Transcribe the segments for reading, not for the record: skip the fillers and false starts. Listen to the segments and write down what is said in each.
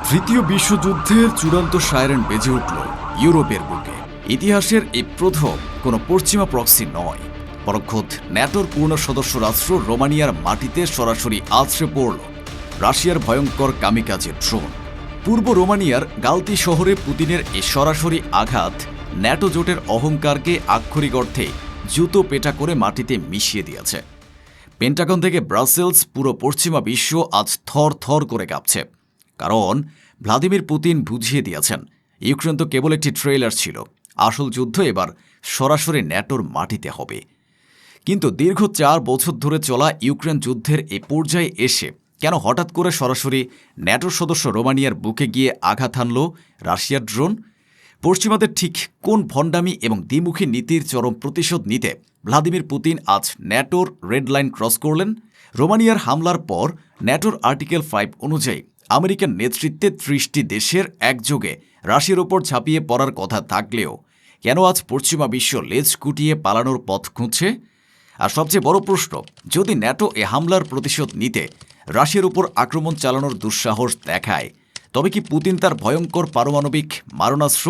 তৃতীয় বিশ্বযুদ্ধের চূড়ান্ত সাইরেন বেজে উঠল ইউরোপের বুকে। ইতিহাসের এই প্রথম কোনো পশ্চিমা প্রক্সি নয়, বরং খোদ ন্যাটোর পূর্ণ সদস্য রাষ্ট্র রোমানিয়ার মাটিতে সরাসরি আছড়ে পড়ল রাশিয়ার ভয়ঙ্কর কামিকাজে ড্রোন। পূর্ব রোমানিয়ার গালতি শহরে পুতিনের এই সরাসরি আঘাত ন্যাটো জোটের অহংকারকে আক্ষরিক অর্থে জুতো পেটা করে মাটিতে মিশিয়ে দিয়েছে। পেন্টাগন থেকে ব্রাসেলস, পুরো পশ্চিমা বিশ্ব আজ থর থর করে কাঁপছে। কারণ ভ্লাদিমির পুতিন বুঝিয়ে দিয়েছেন, ইউক্রেন তো কেবল একটি ট্রেলার ছিল, আসল যুদ্ধ এবার সরাসরি ন্যাটোর মাটিতে হবে। কিন্তু দীর্ঘ 4 বছর ধরে চলা ইউক্রেন যুদ্ধের এই পর্যায়ে এসে কেন হঠাৎ করে সরাসরি ন্যাটোর সদস্য রোমানিয়ার বুকে গিয়ে আঘাত হানল রাশিয়ার ড্রোন? পশ্চিমাদের ঠিক কোন ভণ্ডামি এবং দ্বিমুখী নীতির চরম প্রতিশোধ নিতে ভ্লাদিমির পুতিন আজ ন্যাটোর রেড লাইন ক্রস করলেন? রোমানিয়ার হামলার পর ন্যাটোর আর্টিকেল 5 অনুযায়ী আমেরিকার নেতৃত্বে 30টি দেশের একযোগে রাশিয়ার ওপর ঝাঁপিয়ে পড়ার কথা থাকলেও কেন আজ পশ্চিমা বিশ্ব লেজ গুটিয়ে পালানোর পথ খুঁজছে? আর সবচেয়ে বড় প্রশ্ন, যদি ন্যাটো এ হামলার প্রতিশোধ নিতে রাশিয়ার উপর আক্রমণ চালানোর দুঃসাহস দেখায়, তবে কি পুতিন তার ভয়ঙ্কর পারমাণবিক মারণাস্ত্র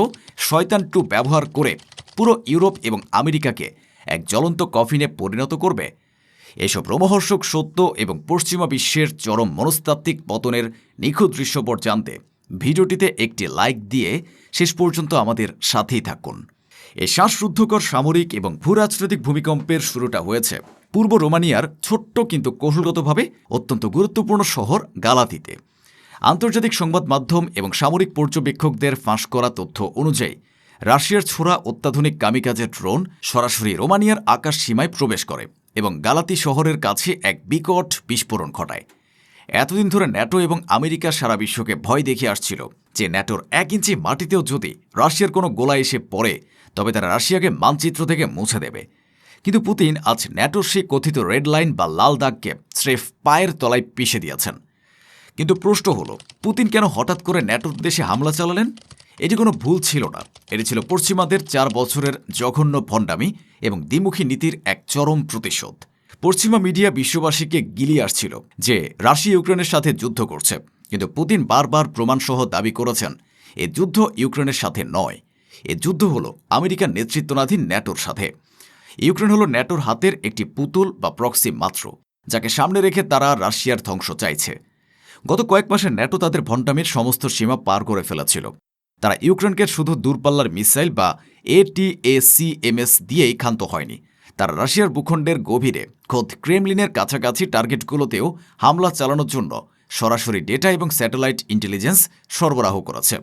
শয়তান 2 ব্যবহার করে পুরো ইউরোপ এবং আমেরিকাকে এক জ্বলন্ত কফিনে পরিণত করবে? এসব রোমহর্ষক সত্য এবং পশ্চিমা বিশ্বের চরম মনস্তাত্ত্বিক পতনের নিখুঁত দৃশ্যপট জানতে ভিডিওটিতে একটি লাইক দিয়ে শেষ পর্যন্ত আমাদের সাথেই থাকুন। এই শ্বাসরুদ্ধকর সামরিক এবং ভূরাজনৈতিক ভূমিকম্পের শুরুটা হয়েছে পূর্ব রোমানিয়ার ছোট্ট কিন্তু কৌশলগতভাবে অত্যন্ত গুরুত্বপূর্ণ শহর গালাতিতে। আন্তর্জাতিক সংবাদ মাধ্যম এবং সামরিক পর্যবেক্ষকদের ফাঁস করা তথ্য অনুযায়ী রাশিয়ার ছোড়া অত্যাধুনিক কামিকাজের ড্রোন সরাসরি রোমানিয়ার আকাশ সীমায় প্রবেশ করে এবং গালাতি শহরের কাছে এক বিকট বিস্ফোরণ ঘটায়। এতদিন ধরে ন্যাটো এবং আমেরিকা সারা বিশ্বকে ভয় দেখিয়ে আসছিল যে ন্যাটোর 1 ইঞ্চি মাটিতেও যদি রাশিয়ার কোনো গোলা এসে পড়ে তবে তারা রাশিয়াকে মানচিত্র থেকে মুছে দেবে। কিন্তু পুতিন আজ ন্যাটোর সেই কথিত রেড লাইন বা লাল দাগকে স্রেফ পায়ের তলায় পিষে দিয়েছেন। কিন্তু প্রশ্ন হলো, পুতিন কেন হঠাৎ করে ন্যাটোর দেশে হামলা চালালেন? এটি কোনো ভুল ছিল না, এটি ছিল পশ্চিমাদের 4 বছরের জঘন্য ভণ্ডামি এবং দ্বিমুখী নীতির এক চরম প্রতিশোধ। পশ্চিমা মিডিয়া বিশ্ববাসীকে গিলিয়ে আসছিল যে রাশিয়া ইউক্রেনের সাথে যুদ্ধ করছে, কিন্তু পুতিন বারবার প্রমাণসহ দাবি করেছেন এ যুদ্ধ ইউক্রেনের সাথে নয়, এ যুদ্ধ হলো আমেরিকার নেতৃত্বাধীন ন্যাটোর সাথে। ইউক্রেন হলো ন্যাটোর হাতের একটি পুতুল বা প্রক্সি মাত্র, যাকে সামনে রেখে তারা রাশিয়ার ধ্বংস চাইছে। গত কয়েক মাসে ন্যাটো তাদের ভণ্ডামির সমস্ত সীমা পার করে ফেলেছিল। তারা ইউক্রেনকে শুধু দূরপাল্লার মিসাইল বা ATACMS দিয়েই ক্ষান্ত হয়নি, তারা রাশিয়ার ভূখণ্ডের গভীরে খোদ ক্রেমলিনের কাছাকাছি টার্গেটগুলোতেও হামলা চালানোর জন্য সরাসরি ডেটা এবং স্যাটেলাইট ইন্টেলিজেন্স সরবরাহ করেছে।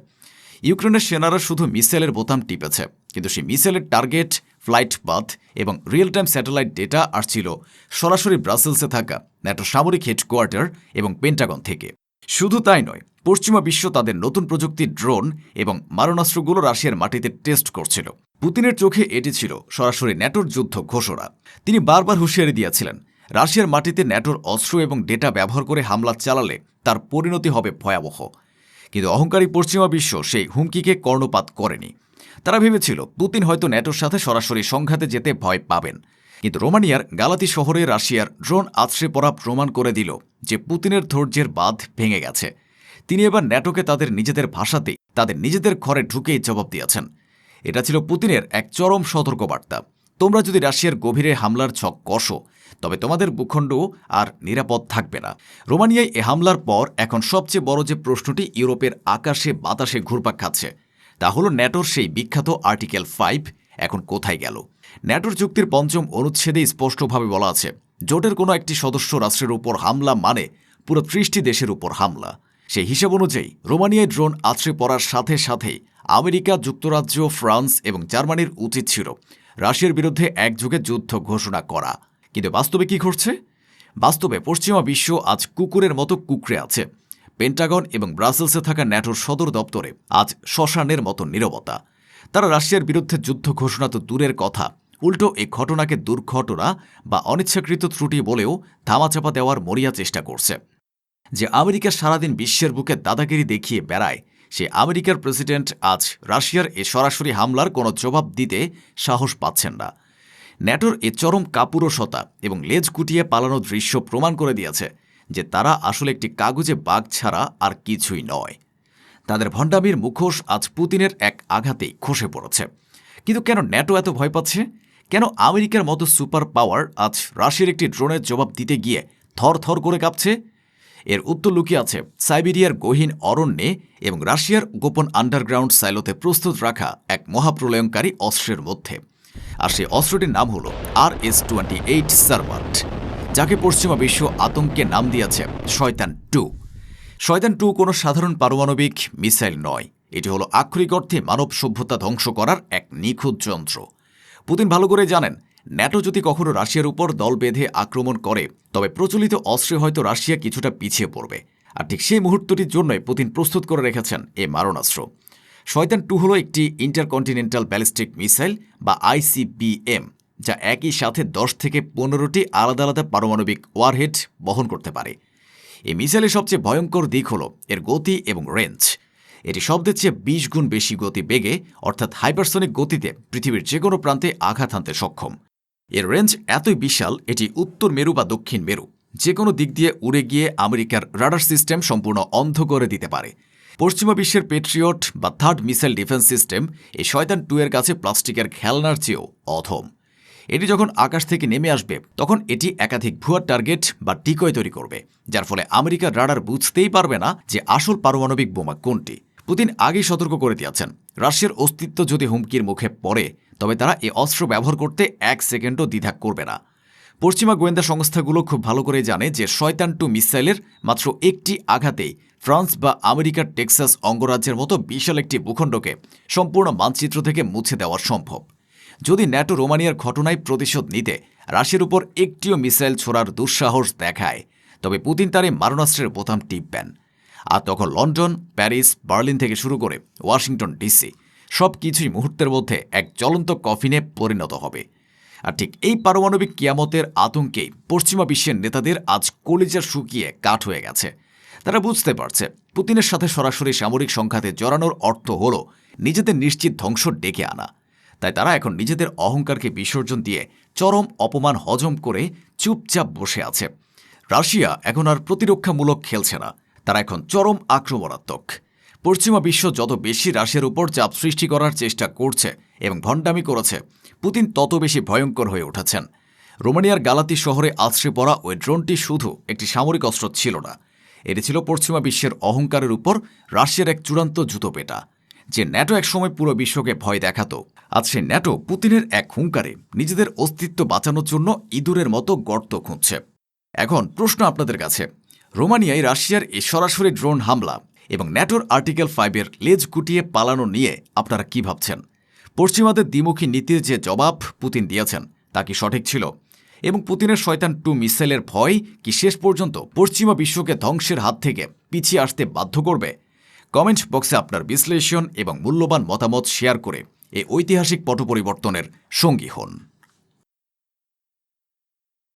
ইউক্রেনের সেনারা শুধু মিসাইলের বোতাম টিপেছে, কিন্তু সেই মিসাইলের টার্গেট, ফ্লাইট পাথ এবং রিয়েল টাইম স্যাটেলাইট ডেটা আসছিল সরাসরি ব্রাসেলসে থাকা ন্যাটো সামরিক হেডকোয়ার্টার এবং পেন্টাগন থেকে। শুধু তাই নয়, পশ্চিমা বিশ্ব তাদের নতুন প্রযুক্তির ড্রোন এবং মারণাস্ত্রগুলো রাশিয়ার মাটিতে টেস্ট করছিল। পুতিনের চোখে এটি ছিল সরাসরি ন্যাটোর যুদ্ধ ঘোষণা। তিনি বারবার হুঁশিয়ারি দিয়েছিলেন, রাশিয়ার মাটিতে ন্যাটোর অস্ত্র এবং ডেটা ব্যবহার করে হামলা চালালে তার পরিণতি হবে ভয়াবহ। কিন্তু অহংকারী পশ্চিমা বিশ্ব সেই হুমকিকে কর্ণপাত করেনি। তারা ভেবেছিল পুতিন হয়তো ন্যাটোর সাথে সরাসরি সংঘাতে যেতে ভয় পাবেন। কিন্তু রোমানিয়ার গালাতি শহরে রাশিয়ার ড্রোন আছড়ে পড়া প্রমাণ করে দিল যে পুতিনের ধৈর্যের বাঁধ ভেঙে গেছে। তিনি এবার ন্যাটোকে তাদের নিজেদের ভাষাতেই তাদের নিজেদের ঘরে ঢুকেই জবাব দিয়েছেন। এটা ছিল পুতিনের এক চরম সতর্কবার্তা। তোমরা যদি রাশিয়ার গভীরে হামলার ছক কষো, তবে তোমাদের ভূখণ্ড আর নিরাপদ থাকবে না। রোমানিয়ায় এ হামলার পর এখন সবচেয়ে বড় যে প্রশ্নটি ইউরোপের আকাশে বাতাসে ঘুরপাক খাচ্ছে, তা হল ন্যাটোর সেই বিখ্যাত আর্টিকেল 5 এখন কোথায় গেল? ন্যাটোর চুক্তির 5ম অনুচ্ছেদে স্পষ্টভাবে বলা আছে, জোটের কোনো একটি সদস্য রাষ্ট্রের উপর হামলা মানে পুরো 30টি দেশের উপর হামলা। সেই হিসাব অনুযায়ী রোমানিয়ায় ড্রোন আছড়ে পড়ার সাথে সাথেই আমেরিকা, যুক্তরাজ্য, ফ্রান্স এবং জার্মানির উচিত ছিল রাশিয়ার বিরুদ্ধে একযোগে যুদ্ধ ঘোষণা করা। কিন্তু বাস্তবে কি ঘটছে? বাস্তবে পশ্চিমা বিশ্ব আজ কুকুরের মতো কুঁকড়ে আছে। পেন্টাগন এবং ব্রাসেলসে থাকা ন্যাটোর সদর দপ্তরে আজ শ্মশানের মতো নীরবতা। তারা রাশিয়ার বিরুদ্ধে যুদ্ধ ঘোষণা তো দূরের কথা, উল্টো এই ঘটনাকে দুর্ঘটনা বা অনিচ্ছাকৃত ত্রুটি বলেও ধামাচাপা দেওয়ার মরিয়া চেষ্টা করছে। যে আমেরিকা সারাদিন বিশ্বের বুকে দাদাগিরি দেখিয়ে বেড়ায়, সে আমেরিকার প্রেসিডেন্ট আজ রাশিয়ার এ সরাসরি হামলার কোনো জবাব দিতে সাহস পাচ্ছেন না। ন্যাটোর এ চরম কাপুরুষতা এবং লেজ গুটিয়ে পালানোর দৃশ্য প্রমাণ করে দিয়েছে যে তারা আসলে একটি কাগজে বাঘ ছাড়া আর কিছুই নয়। তাদের ভণ্ডামির মুখোশ আজ পুতিনের এক আঘাতেই খসে পড়েছে। কিন্তু কেন ন্যাটো এত ভয় পাচ্ছে? কেন আমেরিকার মতো সুপার পাওয়ার আজ রাশিয়ার একটি ড্রোনের জবাব দিতে গিয়ে থর করে কাঁপছে? এর উত্তর লুকিয়ে আছে সাইবেরিয়ার গহীন অরণ্যে এবং রাশিয়ার গোপন আন্ডারগ্রাউন্ড সাইলোতে প্রস্তুত রাখা এক মহাপ্রলয়ঙ্কারী অস্ত্রের মধ্যে। আর সেই অস্ত্রটির নাম হল RS-28 সার্ভান্ট, যাকে পশ্চিমা বিশ্ব আতঙ্কে নাম দিয়েছে শয়তান-2। শয়তান-2 কোনো সাধারণ পারমাণবিক মিসাইল নয়, এটি হলো আক্ষরিক অর্থে মানব সভ্যতা ধ্বংস করার এক নিখুঁত যন্ত্র। পুতিন ভালো করে জানেন, ন্যাটো যদি কখনো রাশিয়ার উপর দল বেঁধে আক্রমণ করে তবে প্রচলিত অস্ত্রে হয়তো রাশিয়া কিছুটা পিছিয়ে পড়বে। আর ঠিক সেই মুহূর্তটির জন্যই পুতিন প্রস্তুত করে রেখেছেন এই মারণাস্ত্র। শয়তান-2 হল একটি ইন্টারকন্টিনেন্টাল ব্যালিস্টিক মিসাইল বা ICBM, যা একই সাথে 10 থেকে 15টি আলাদা আলাদা পারমাণবিক ওয়ারহেড বহন করতে পারে। এই মিসাইলের সবচেয়ে ভয়ঙ্কর দিক হল এর গতি এবং রেঞ্জ। এটি শব্দের চেয়ে 20 গুণ বেশি গতি বেগে অর্থাৎ হাইপারসনিক গতিতে পৃথিবীর যে কোনো প্রান্তে আঘাত হানতে সক্ষম। এর রেঞ্জ এতই বিশাল, এটি উত্তর মেরু বা দক্ষিণ মেরু যে কোনো দিক দিয়ে উড়ে গিয়ে আমেরিকার রাডার সিস্টেম সম্পূর্ণ অন্ধ করে দিতে পারে। পশ্চিমা বিশ্বের পেট্রিয়ট বা থার্ড মিসাইল ডিফেন্স সিস্টেম এই শয়তান-2 এর কাছে প্লাস্টিকের খেলনার চেয়েও অধম। এটি যখন আকাশ থেকে নেমে আসবে তখন এটি একাধিক ভুয়া টার্গেট বা ডিকয় তৈরি করবে, যার ফলে আমেরিকার রাডার বুঝতেই পারবে না যে আসল পারমাণবিক বোমা কোনটি। পুতিন আগেই সতর্ক করে দিয়েছেন, রাশিয়ার অস্তিত্ব যদি হুমকির মুখে পড়ে তবে তারা এই অস্ত্র ব্যবহার করতে 1 সেকেন্ডও দ্বিধা করবে না। পশ্চিমা গোয়েন্দা সংস্থাগুলো খুব ভালো করে জানে যে শয়তান-2 মিসাইলের মাত্র একটি আঘাতেই ফ্রান্স বা আমেরিকার টেক্সাস অঙ্গরাজ্যের মতো বিশাল একটি ভূখণ্ডকে সম্পূর্ণ মানচিত্র থেকে মুছে দেওয়া সম্ভব। যদি ন্যাটো রোমানিয়ার ঘটনায় প্রতিশোধ নিতে রাশিয়ার উপর একটিও মিসাইল ছোড়ার দুঃসাহস দেখায় তবে পুতিন তার এই মারণাস্ত্রের বোতাম টিপবেন। আর তখন লন্ডন, প্যারিস, বার্লিন থেকে শুরু করে ওয়াশিংটন ডিসি সব কিছুই মুহূর্তের মধ্যে এক জ্বলন্ত কফিনে পরিণত হবে। আর ঠিক এই পারমাণবিক কিয়ামতের আতঙ্কেই পশ্চিমা বিশ্বের নেতাদের আজ কলিজা শুকিয়ে কাঠ হয়ে গেছে। তারা বুঝতে পারছে পুতিনের সাথে সরাসরি সামরিক সংঘাতে জড়ানোর অর্থ হল নিজেদের নিশ্চিত ধ্বংস ডেকে আনা। তাই তারা এখন নিজেদের অহংকারকে বিসর্জন দিয়ে চরম অপমান হজম করে চুপচাপ বসে আছে। রাশিয়া এখন আর প্রতিরক্ষামূলক খেলছে না, তারা এখন চরম আক্রমণাত্মক। পশ্চিমা বিশ্ব যত বেশি রাশিয়ার উপর চাপ সৃষ্টি করার চেষ্টা করছে এবং ভণ্ডামি করেছে, পুতিন তত বেশি ভয়ঙ্কর হয়ে উঠেছেন। রোমানিয়ার গালাতি শহরে আছড়ে পড়া ওই ড্রোনটি শুধু একটি সামরিক অস্ত্র ছিল না, এটি ছিল পশ্চিমা বিশ্বের অহংকারের উপর রাশিয়ার এক চূড়ান্ত জুতোপেটা। যে ন্যাটো একসময় পুরো বিশ্বকে ভয় দেখাত, আজ সে ন্যাটো পুতিনের এক হুঙ্কারে নিজেদের অস্তিত্ব বাঁচানোর জন্য ইঁদুরের মতো গর্ত খুঁজছে। এখন প্রশ্ন আপনাদের কাছে, রোমানিয়ায় রাশিয়ার এই সরাসরি ড্রোন হামলা এবং ন্যাটোর আর্টিকেল 5 এর লেজ গুটিয়ে পালানো নিয়ে আপনারা কি ভাবছেন? পশ্চিমাদের দ্বিমুখী নীতির যে জবাব পুতিন দিয়েছেন তা কি সঠিক ছিল? এবং পুতিনের শয়তান-2 মিসাইলের ভয় কি শেষ পর্যন্ত পশ্চিমা বিশ্বকে ধ্বংসের হাত থেকে পিছিয়ে আসতে বাধ্য করবে? কমেন্ট বক্সে আপনার বিশ্লেষণ এবং মূল্যবান মতামত শেয়ার করে এই ঐতিহাসিক পট পরিবর্তনের সঙ্গী হন।